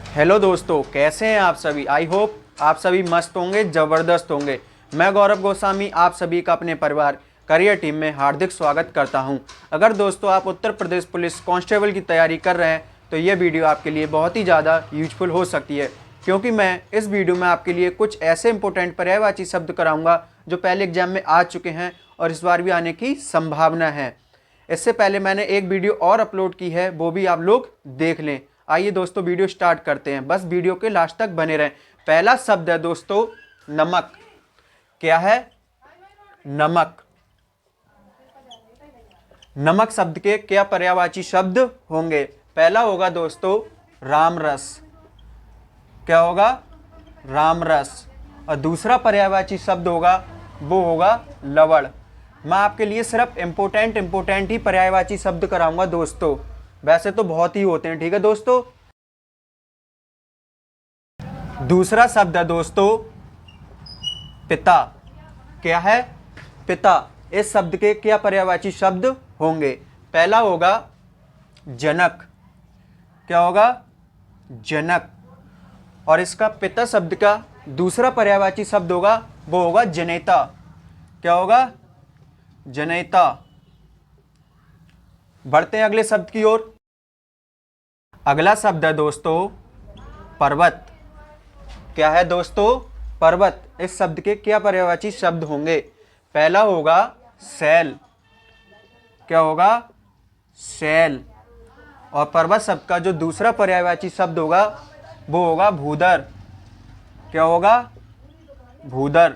Hello दोस्तों, कैसे हैं आप सभी। आई होप आप सभी मस्त होंगे, ज़बरदस्त होंगे। मैं गौरव गोस्वामी आप सभी का अपने परिवार करियर टीम में हार्दिक स्वागत करता हूं। अगर दोस्तों आप उत्तर प्रदेश पुलिस कांस्टेबल की तैयारी कर रहे हैं तो ये वीडियो आपके लिए बहुत ही ज़्यादा यूजफुल हो सकती है, क्योंकि मैं इस वीडियो में आपके लिए कुछ ऐसे इंपॉर्टेंट पर्यायवाची शब्द कराऊंगा जो पहले एग्जाम में आ चुके हैं और इस बार भी आने की संभावना है। इससे पहले मैंने एक वीडियो और अपलोड की है, वो भी आप लोग देख लें। आइए दोस्तों वीडियो स्टार्ट करते हैं, बस वीडियो के लास्ट तक बने रहें। पहला शब्द है दोस्तों नमक। क्या है? नमक। नमक शब्द के क्या पर्यायवाची शब्द होंगे? पहला होगा दोस्तों राम रस। क्या होगा? राम रस। और दूसरा पर्यायवाची शब्द होगा वो होगा लवण। मैं आपके लिए सिर्फ इंपोर्टेंट ही पर्यायवाची शब्द कराऊंगा दोस्तों, वैसे तो बहुत ही होते हैं, ठीक है दोस्तों। दूसरा शब्द है दोस्तों पिता। क्या है? पिता। इस शब्द के क्या पर्यायवाची शब्द होंगे? पहला होगा जनक। क्या होगा? जनक। और इसका पिता शब्द का दूसरा पर्यायवाची शब्द होगा वो होगा जनेता। क्या होगा? जनेता। बढ़ते हैं अगले शब्द की ओर। अगला शब्द है दोस्तों पर्वत। क्या है दोस्तों? पर्वत। इस शब्द के क्या पर्यायवाची शब्द होंगे? पहला होगा शैल। क्या होगा? शैल। और पर्वत शब्द का जो दूसरा पर्यायवाची शब्द होगा वो होगा भूधर। क्या होगा? भूधर।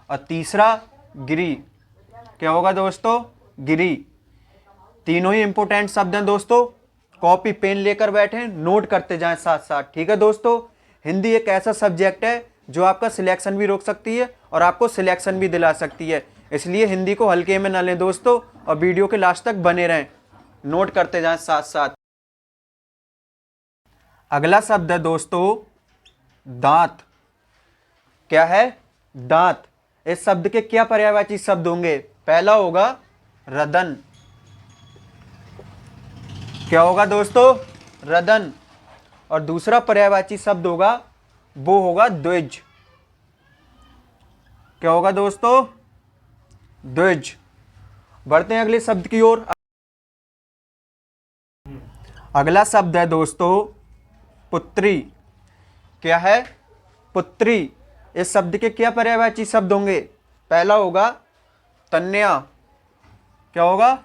और तीसरा गिरी। क्या होगा दोस्तों? गिरी। तीनों ही इंपोर्टेंट शब्द हैं दोस्तों। कॉपी पेन लेकर बैठे, नोट करते जाएं साथ साथ, ठीक है दोस्तों। हिंदी एक ऐसा सब्जेक्ट है जो आपका सिलेक्शन भी रोक सकती है और आपको सिलेक्शन भी दिला सकती है, इसलिए हिंदी को हल्के में न लें दोस्तों और वीडियो के लास्ट तक बने रहें, नोट करते जाएं साथ साथ। अगला शब्द है दोस्तों दांत। क्या है? दांत। इस शब्द के क्या पर्यायवाची शब्द होंगे? पहला होगा रदन। क्या होगा दोस्तों? रदन। और दूसरा पर्यायवाची शब्द होगा वो होगा द्विज। क्या होगा दोस्तों? द्विज। बढ़ते हैं अगले शब्द की ओर। अगला शब्द है दोस्तों पुत्री। क्या है? पुत्री। इस शब्द के क्या पर्यायवाची शब्द होंगे? पहला होगा तन्या। क्या होगा?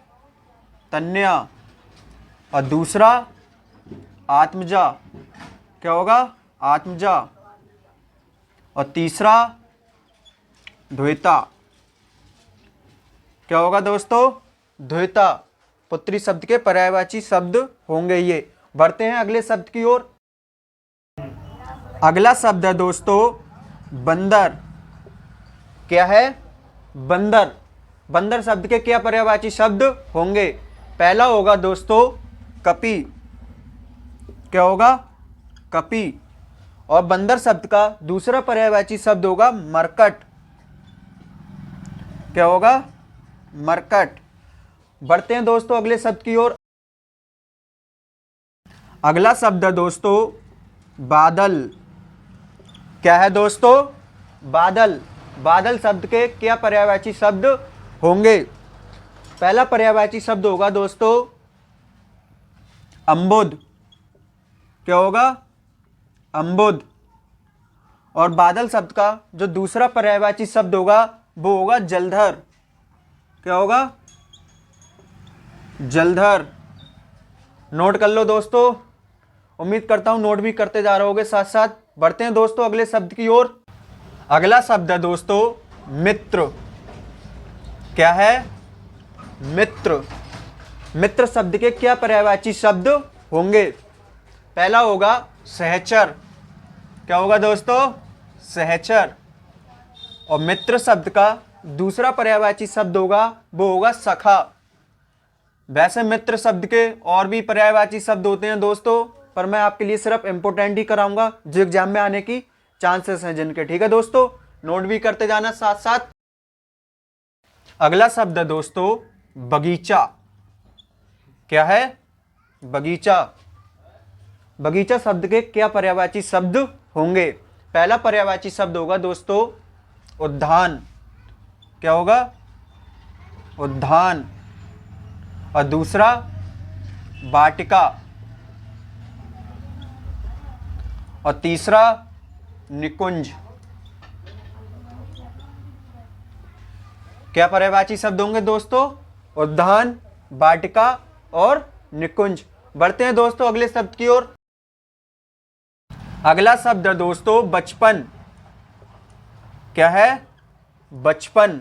तन्या। और दूसरा आत्मजा। क्या होगा? आत्मजा। और तीसरा द्वैता। क्या होगा दोस्तों? द्वैता। पुत्री शब्द के पर्यायवाची शब्द होंगे ये। बढ़ते हैं अगले शब्द की ओर। अगला शब्द है दोस्तों बंदर। क्या है? बंदर। बंदर शब्द के क्या पर्यायवाची शब्द होंगे? पहला होगा दोस्तों कपि। क्या होगा? कपि। और बंदर शब्द का दूसरा पर्यायवाची शब्द होगा मरकट। क्या होगा? मरकट। बढ़ते हैं दोस्तों अगले शब्द की ओर। अगला शब्द है दोस्तों बादल। क्या है दोस्तों? बादल। बादल शब्द के क्या पर्यायवाची शब्द होंगे? पहला पर्यायवाची शब्द होगा दोस्तों अम्बुद। क्या होगा? अम्बुद। और बादल शब्द का जो दूसरा पर्यायवाची शब्द होगा वो होगा जलधर। क्या होगा? जलधर। नोट कर लो दोस्तों, उम्मीद करता हूं नोट भी करते जा रहे होगे साथ साथ। बढ़ते हैं दोस्तों अगले शब्द की ओर। अगला शब्द है दोस्तों मित्र। क्या है? मित्र। मित्र शब्द के क्या पर्यायवाची शब्द होंगे? पहला होगा सहचर। क्या होगा दोस्तों? सहचर। और मित्र शब्द का दूसरा पर्यायवाची शब्द होगा वो होगा सखा। वैसे मित्र शब्द के और भी पर्यायवाची शब्द होते हैं दोस्तों, पर मैं आपके लिए सिर्फ इंपोर्टेंट ही कराऊंगा जो एग्जाम में आने की चांसेस हैं जिनके, ठीक है दोस्तों। नोट भी करते जाना साथ साथ। अगला शब्द है दोस्तों बगीचा। क्या है? बगीचा। बगीचा शब्द के क्या पर्यायवाची शब्द होंगे? पहला पर्यायवाची शब्द होगा दोस्तों उद्यान। क्या होगा? उद्यान। और दूसरा वाटिका। और तीसरा निकुंज। क्या पर्यायवाची शब्द होंगे दोस्तों? उद्यान, वाटिका और निकुंज। बढ़ते हैं दोस्तों अगले शब्द की ओर। अगला शब्द है दोस्तों बचपन। क्या है? बचपन।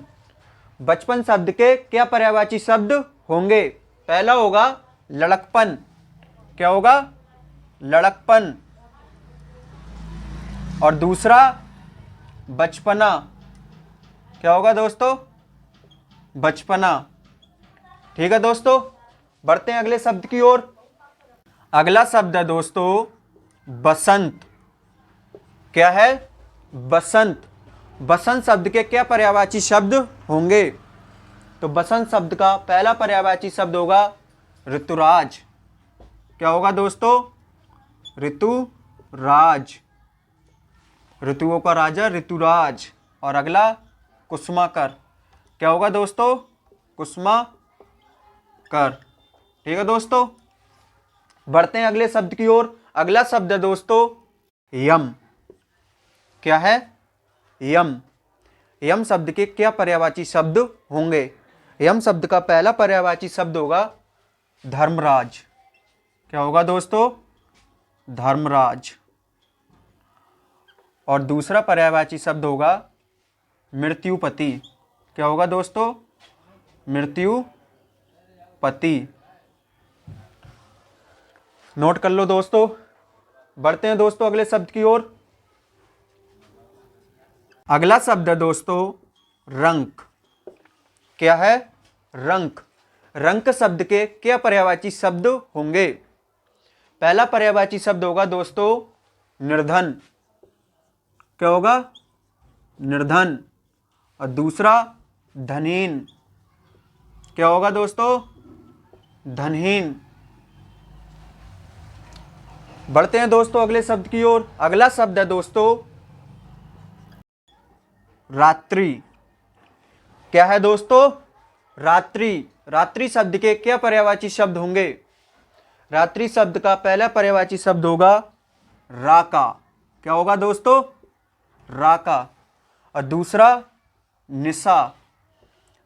बचपन शब्द के क्या पर्यायवाची शब्द होंगे? पहला होगा लड़कपन। क्या होगा? लड़कपन। और दूसरा बचपना। क्या होगा दोस्तों? बचपना। ठीक है दोस्तों, बढ़ते हैं अगले शब्द की ओर। अगला शब्द है दोस्तों बसंत। क्या है? बसंत। बसंत शब्द के क्या पर्यायवाची शब्द होंगे? तो बसंत शब्द का पहला पर्यायवाची शब्द होगा ऋतुराज। क्या होगा दोस्तों? ऋतुराज। ऋतुओं का राजा ऋतुराज। और अगला कुसुमाकर। क्या होगा दोस्तों? कुसुमाकर। ठीक है दोस्तों, बढ़ते हैं अगले शब्द की ओर। अगला शब्द है दोस्तों यम। क्या है? यम। यम शब्द के क्या पर्यायवाची शब्द होंगे? यम शब्द का पहला पर्यायवाची शब्द होगा धर्मराज। क्या होगा दोस्तों? धर्मराज। और दूसरा पर्यायवाची शब्द होगा मृत्युपति। क्या होगा दोस्तों? मृत्युपति। नोट कर लो दोस्तों। बढ़ते हैं दोस्तों अगले शब्द की ओर। अगला शब्द है दोस्तों रंक। क्या है? रंक। रंक शब्द के क्या पर्यायवाची शब्द होंगे? पहला पर्यायवाची शब्द होगा दोस्तों निर्धन। क्या होगा? निर्धन। और दूसरा धनहीन। क्या होगा दोस्तों? धनहीन। बढ़ते हैं दोस्तों अगले शब्द की ओर। अगला शब्द है दोस्तों रात्रि। क्या है दोस्तों? रात्रि। रात्रि शब्द के क्या पर्यायवाची शब्द होंगे? रात्रि शब्द का पहला पर्यायवाची शब्द होगा राका। क्या होगा दोस्तों? राका। और दूसरा निशा।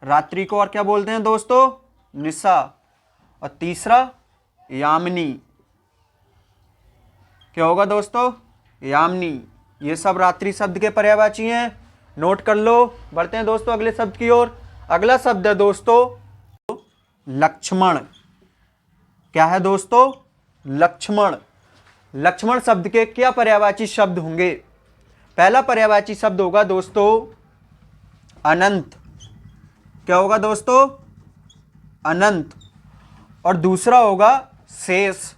रात्रि को और क्या बोलते हैं दोस्तों? निशा। और तीसरा यामिनी। क्या होगा दोस्तों? यामिनी। ये सब रात्रि शब्द के पर्यायवाची हैं, नोट कर लो। बढ़ते हैं दोस्तों अगले शब्द की ओर। अगला शब्द है दोस्तों लक्ष्मण। क्या है दोस्तों? लक्ष्मण। लक्ष्मण शब्द के क्या पर्यायवाची शब्द होंगे? पहला पर्यायवाची शब्द होगा दोस्तों अनंत। क्या होगा दोस्तों? अनंत। और दूसरा होगा शेष।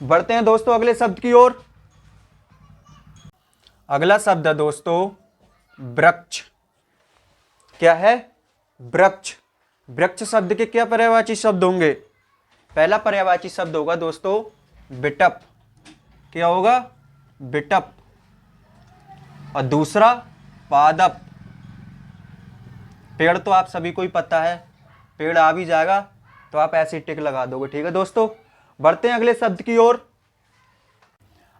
बढ़ते हैं दोस्तों अगले शब्द की ओर। अगला शब्द है दोस्तों वृक्ष। क्या है? वृक्ष। वृक्ष शब्द के क्या पर्यायवाची शब्द होंगे? पहला पर्यायवाची शब्द होगा दोस्तों बिटप। क्या होगा? बिटप। और दूसरा पादप। पेड़ तो आप सभी को ही पता है, पेड़ आ भी जाएगा तो आप ऐसे टिक लगा दोगे। ठीक है दोस्तों, बढ़ते हैं अगले शब्द की ओर।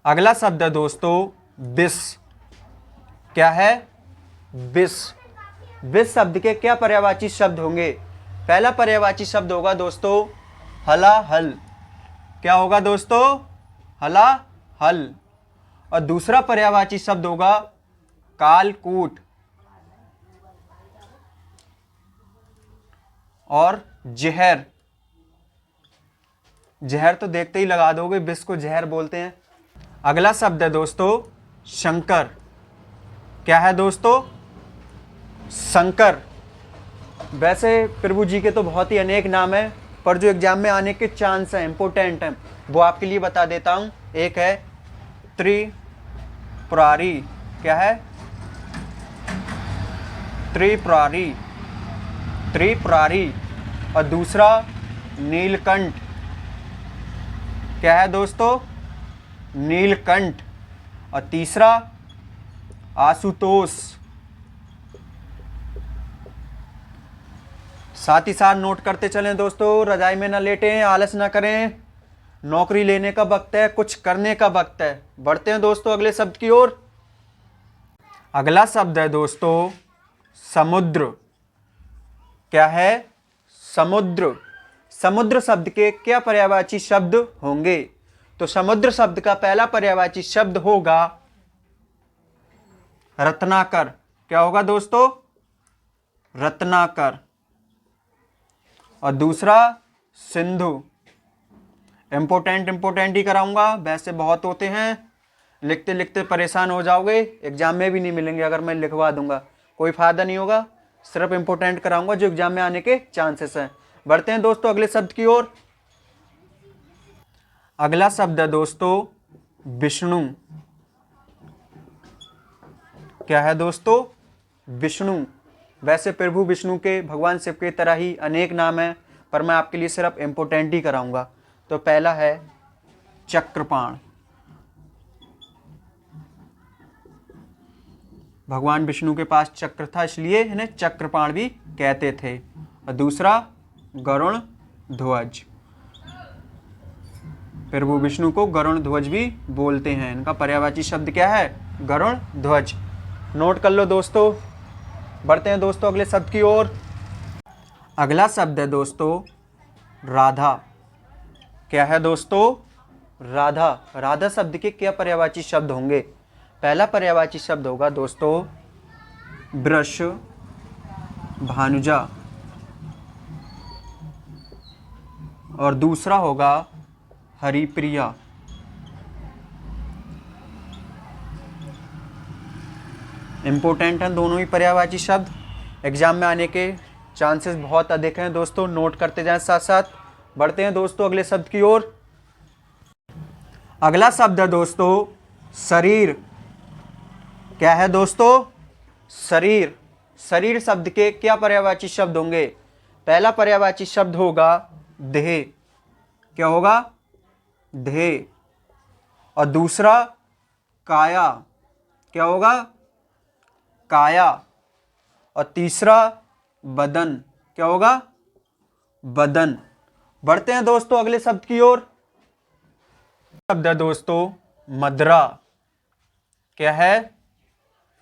अगला शब्द है दोस्तों विष। क्या है? विष। विष शब्द के क्या पर्यायवाची शब्द होंगे? पहला पर्यायवाची शब्द होगा दोस्तों हलाहल। क्या होगा दोस्तों? हलाहल। और दूसरा पर्यायवाची शब्द होगा कालकूट और जहर। जहर तो देखते ही लगा दोगे, विष को जहर बोलते हैं। अगला शब्द है दोस्तों शंकर। क्या है दोस्तों? शंकर। वैसे प्रभु जी के तो बहुत ही अनेक नाम हैं, पर जो एग्जाम में आने के चांस हैं, इंपॉर्टेंट हैं, वो आपके लिए बता देता हूं। एक है त्रिपुरारी। क्या है? त्रिपुरारी। त्रिपुरारी। और दूसरा नीलकंठ। क्या है दोस्तों? नीलकंठ। और तीसरा आशुतोष। साथ ही साथ नोट करते चलें दोस्तों, रजाई में ना लेटें, आलस ना करें, नौकरी लेने का वक्त है, कुछ करने का वक्त है। बढ़ते हैं दोस्तों अगले शब्द की ओर। अगला शब्द है दोस्तों समुद्र। क्या है? समुद्र। समुद्र शब्द के क्या पर्यायवाची शब्द होंगे? तो समुद्र शब्द का पहला पर्यायवाची शब्द होगा रत्नाकर। क्या होगा दोस्तों? रत्नाकर। और दूसरा सिंधु। इंपोर्टेंट ही कराऊंगा, वैसे बहुत होते हैं, लिखते लिखते परेशान हो जाओगे, एग्जाम में भी नहीं मिलेंगे अगर मैं लिखवा दूंगा, कोई फायदा नहीं होगा। सिर्फ इंपोर्टेंट कराऊंगा जो एग्जाम में आने के चांसेस हैं। बढ़ते हैं दोस्तों अगले शब्द की ओर। अगला शब्द है दोस्तों विष्णु। क्या है दोस्तों? विष्णु। वैसे प्रभु विष्णु के, भगवान शिव के तरह ही अनेक नाम हैं, पर मैं आपके लिए सिर्फ इंपोर्टेंट ही कराऊंगा। तो पहला है चक्रपाण। भगवान विष्णु के पास चक्र था, इसलिए इन्हें चक्रपाण भी कहते थे। और दूसरा गरुण ध्वज। प्रभु विष्णु को गरुण ध्वज भी बोलते हैं। इनका पर्यायवाची शब्द क्या है? गरुण ध्वज। नोट कर लो दोस्तों। बढ़ते हैं दोस्तों अगले शब्द की ओर। अगला शब्द है दोस्तों राधा। क्या है दोस्तों? राधा। राधा शब्द के क्या पर्यायवाची शब्द होंगे? पहला पर्यायवाची शब्द होगा दोस्तों वृष भानुजा। और दूसरा होगा हरिप्रिया। इंपोर्टेंट हैं दोनों ही पर्यायवाची शब्द, एग्जाम में आने के चांसेस बहुत अधिक हैं दोस्तों, नोट करते जाएं साथ साथ। बढ़ते हैं दोस्तों अगले शब्द की ओर। अगला शब्द है दोस्तों शरीर। क्या है दोस्तों? शरीर। शरीर शब्द के क्या पर्यायवाची शब्द होंगे? पहला पर्यायवाची शब्द होगा देह। क्या होगा? देह। और दूसरा काया। क्या होगा? काया। और तीसरा बदन। क्या होगा? बदन। बढ़ते हैं दोस्तों अगले शब्द की ओर। शब्द है दोस्तों मदरा। क्या है?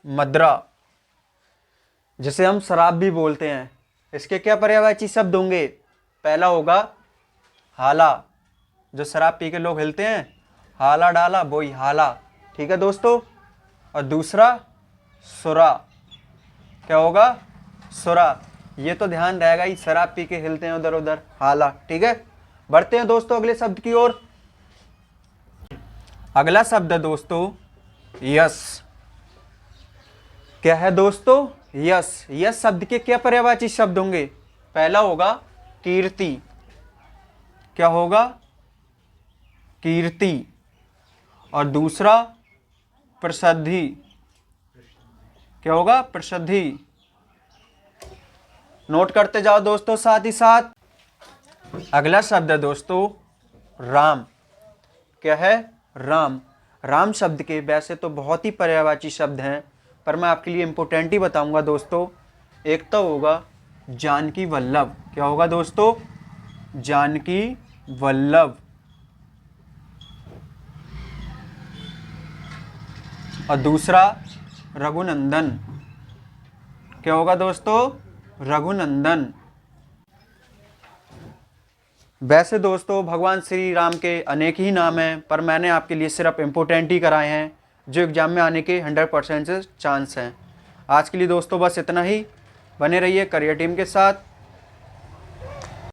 मदरा। जिसे हम शराब भी बोलते हैं, इसके क्या पर्यायवाची शब्द होंगे? पहला होगा हाला। जो शराब पी के लोग हिलते हैं, हाला डाला, वही हाला। ठीक है दोस्तों। और दूसरा सुरा। क्या होगा? सुरा। ये तो ध्यान रहेगा ही, शराब पी के हिलते हैं उधर उधर, हाला। ठीक है। बढ़ते हैं दोस्तों अगले शब्द की ओर। अगला शब्द है दोस्तों यश। क्या है दोस्तों? यश। यश शब्द के क्या पर्यायवाची शब्द होंगे? पहला होगा कीर्ति। क्या होगा? कीर्ति। और दूसरा प्रसिद्धि। क्या होगा? प्रसिद्धि। नोट करते जाओ दोस्तों साथ ही साथ। अगला शब्द है दोस्तों राम। क्या है? राम। राम शब्द के वैसे तो बहुत ही पर्यायवाची शब्द हैं, पर मैं आपके लिए इंपोर्टेंट ही बताऊंगा दोस्तों। एक तो होगा जानकी वल्लभ। क्या होगा दोस्तों? जानकी वल्लभ। और दूसरा रघुनंदन। क्या होगा दोस्तों? रघुनंदन। वैसे दोस्तों भगवान श्री राम के अनेक ही नाम हैं, पर मैंने आपके लिए सिर्फ इम्पोर्टेंट ही कराए हैं जो एग्जाम में आने के 100% से चांस हैं। आज के लिए दोस्तों बस इतना ही। बने रहिए करियर टीम के साथ।